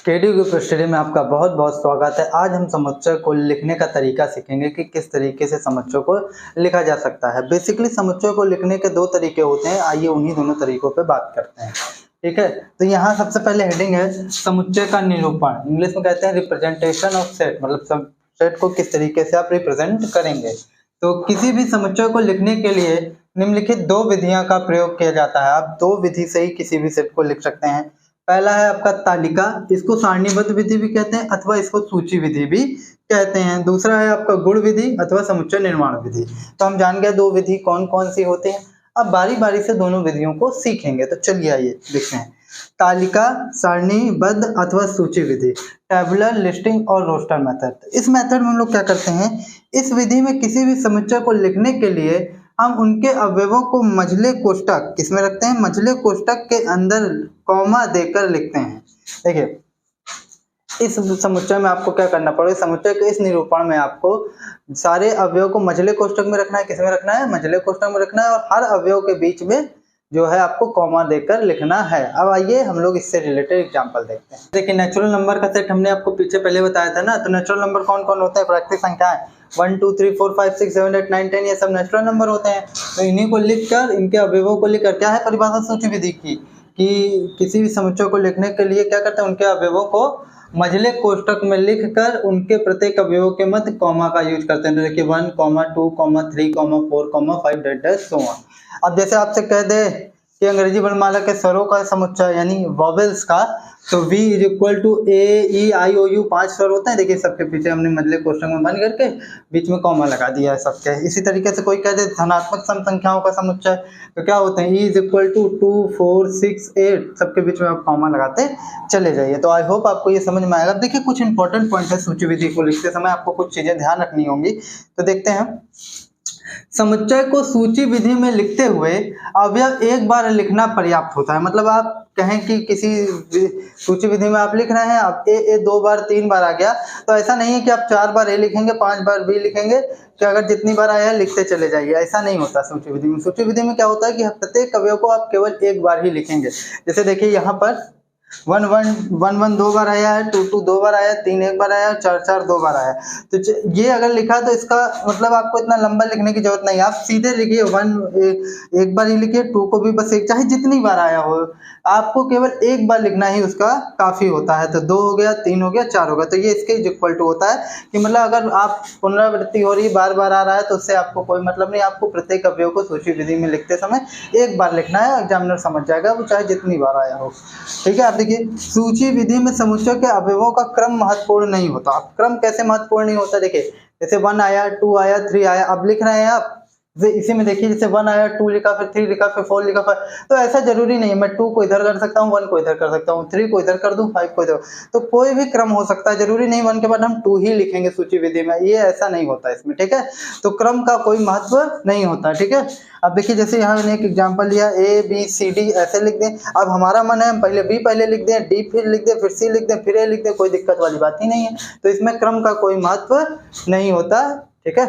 Study group study में आपका बहुत बहुत स्वागत है। आज हम समुच्चय को लिखने का तरीका सीखेंगे कि किस तरीके से समुच्चय को लिखा जा सकता है। बेसिकली समुच्चय को लिखने के दो तरीके होते हैं, आइए उन्हीं दोनों तरीकों पे बात करते हैं। ठीक है, तो यहाँ सबसे पहले हेडिंग है समुच्चय का निरूपण। इंग्लिश में कहते हैं रिप्रेजेंटेशन ऑफ सेट, मतलब सब सेट को किस तरीके से आप रिप्रेजेंट करेंगे। तो किसी भी समुच्चय को लिखने के लिए निम्नलिखित दो विधियां का प्रयोग किया जाता है। आप दो विधि से ही किसी भी सेट को लिख सकते हैं। पहला है आपका तालिका, इसको सारणीबद्ध विधि भी कहते हैं अथवा इसको सूची विधि भी कहते हैं। दूसरा है आपका गुण विधि अथवा समुच्चय निर्माण विधि। तो हम जान गए दो विधि कौन कौन सी होती हैं। अब बारी बारी से दोनों विधियों को सीखेंगे। तो चलिए आइए लिखते हैं। तालिका, सारणीबद्ध अथवा सूची विधि, टेबुलर, लिस्टिंग और रोस्टर मेथड। इस मेथड में हम लोग क्या करते हैं, इस विधि में किसी भी समुच्चय को लिखने के लिए हम उनके अवयवों को मझले कोष्ठक किसमें रखते हैं, मझले कोष्ठक के अंदर कॉमा देकर लिखते हैं। देखिए इस समुच्चय में आपको क्या करना पड़ेगा, समुच्चय के इस निरूपण में आपको सारे अवयव को मझले कोष्ठक में रखना है। किसमें रखना है, मझले कोष्ठक में रखना है, और हर अवयव के बीच में जो है आपको कॉमा देकर लिखना है। अब आइए हम लोग इससे रिलेटेड एग्जांपल देखते हैं। देखिए नेचुरल नंबर का सेट हमने आपको पीछे पहले बताया था ना। तो नेचुरल नंबर कौन कौन होते हैं, प्राकृतिक संख्याएं 1 2 3 4 5 6 7 8 9 10, ये सब नेचुरल नंबर होते हैं। तो इन्हीं को लिखकर, इनके अवयवों को लिखकर क्या है परिभाषा सूची विधि की कि किसी भी समुच्चय को लिखने के लिए क्या करते हैं, उनके अवयवों को मझले कोष्ठक में लिखकर उनके प्रत्येक अवयवों के मध्य कॉमा का यूज करते हैं। तो देखिए 1, 2, 3, 4, 5 सो ऑन। अब जैसे आपसे कह दे कि अंग्रेजी वर्णमाला के स्वरों का समुच्चय यानी वॉवेल्स का, तो V = A E I O U 5 स्वर होते हैं। देखिए सबके पीछे हमने मझले कोष्ठक में बंद करके बीच में कॉमा लगा दिया है सबके। इसी तरीके से कोई कह दे धनात्मक सम संख्याओं का समुच्चय, तो क्या होते हैं E = 2 4 6 8, सबके बीच में आप कॉमा लगाते चले जाइए। तो आई होप आपको ये समझ में आएगा। देखिए कुछ इंपॉर्टेंट पॉइंट है सूची विधि को लिखते समय, आपको कुछ चीजें ध्यान रखनी होंगी। तो देखते हैं, समुच्चय को सूची विधि में लिखते हुए अवयव एक बार लिखना पर्याप्त होता है। मतलब आप कहें कि किसी सूची विधि में आप लिख रहे हैं, आप ए 2 बार 3 बार आ गया, तो ऐसा नहीं है कि आप 4 बार ए लिखेंगे 5 बार बी लिखेंगे कि अगर जितनी बार आया लिखते चले जाइए। ऐसा नहीं होता सूची विधि में। सूची विधि में क्या होता है कि प्रत्येक अवयव को आप केवल एक बार ही लिखेंगे। जैसे देखिए यहाँ पर 1 1 2 बार आया है, 2 2 2 बार आया, 3 1 बार आया, 4 4 2 बार आया। तो ये अगर लिखा तो इसका मतलब आपको इतना लंबा लिखने की जरूरत नहीं है। आप सीधे लिखिए 1 एक बार ही लिखिए, 2 को भी बस एक, चाहे जितनी बार आया हो, आपको केवल एक बार लिखना ही उसका काफी होता है। तो 2 हो गया, 3 हो गया, 4 हो गया। तो ये इसके इक्वल टू होता है कि मतलब अगर आप पुनरावृत्ति हो रही है, बार बार आ रहा है, तो उससे आपको कोई मतलब नहीं। आपको प्रत्येक अवयव को सूची विधि में लिखते समय एक बार लिखना है, एग्जामिनर समझ जाएगा, वो चाहे जितनी बार आया हो। ठीक है, आप देखिए सूची विधि में समुच्चय के अवयवों का क्रम महत्वपूर्ण नहीं होता। अब क्रम कैसे महत्वपूर्ण नहीं होता, देखिए जैसे 1 आया, 2 आया, 3 आया, अब लिख रहे हैं आप इसी में देखिए जैसे 1 आया, 2 लिखा, फिर 3 लिखा, फिर 4 लिखा, तो ऐसा जरूरी नहीं है मैं 2 को इधर कर सकता हूँ, 1 को इधर कर सकता हूँ, 3 को इधर कर दूं, 5 को इधर। तो कोई भी क्रम हो सकता है, जरूरी नहीं 1 के बाद हम 2 ही लिखेंगे सूची विधि में, ये ऐसा नहीं होता इसमें। ठीक है, तो क्रम का कोई महत्व नहीं होता। ठीक है, अब देखिए जैसे यहाँ मैंने एक एग्जांपल लिया A B C D ऐसे लिख दें। अब हमारा मन है हम पहले B पहले लिख दें, D फिर लिख दें, फिर C लिख दें, फिर A लिख दें, कोई दिक्कत वाली बात ही नहीं है। तो इसमें क्रम का कोई महत्व नहीं होता। ठीक है।